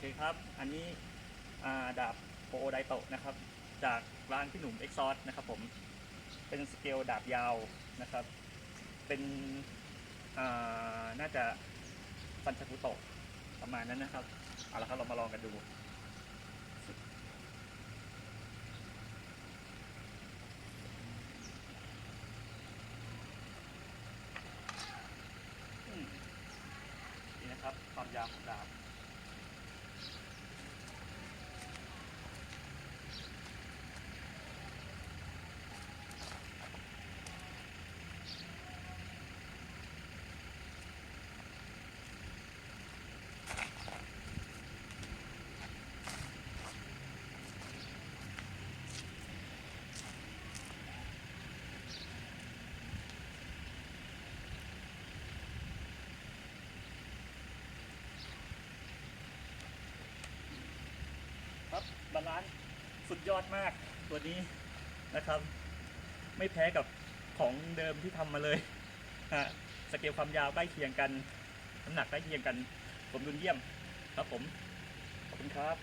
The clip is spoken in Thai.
เคครับ อันนี้ดาบโปโอไดโตะนะครับจากร้านพี่หนุ่มเอ็กซอสนะครับผมเป็นสเกลดาบยาวนะครับเป็นน่าจะซันชากุโตะประมาณนั้นนะครับเอาละครับเรามาลองกันดูนี่นะครับความยาวของดาบครับบาลานซ์สุดยอดมากตัวนี้นะครับไม่แพ้กับของเดิมที่ทำมาเลยฮะสเกลความยาวใกล้เคียงกันน้ำหนักใกล้เคียงกันสมดุลเยี่ยมครับผมขอบคุณครับ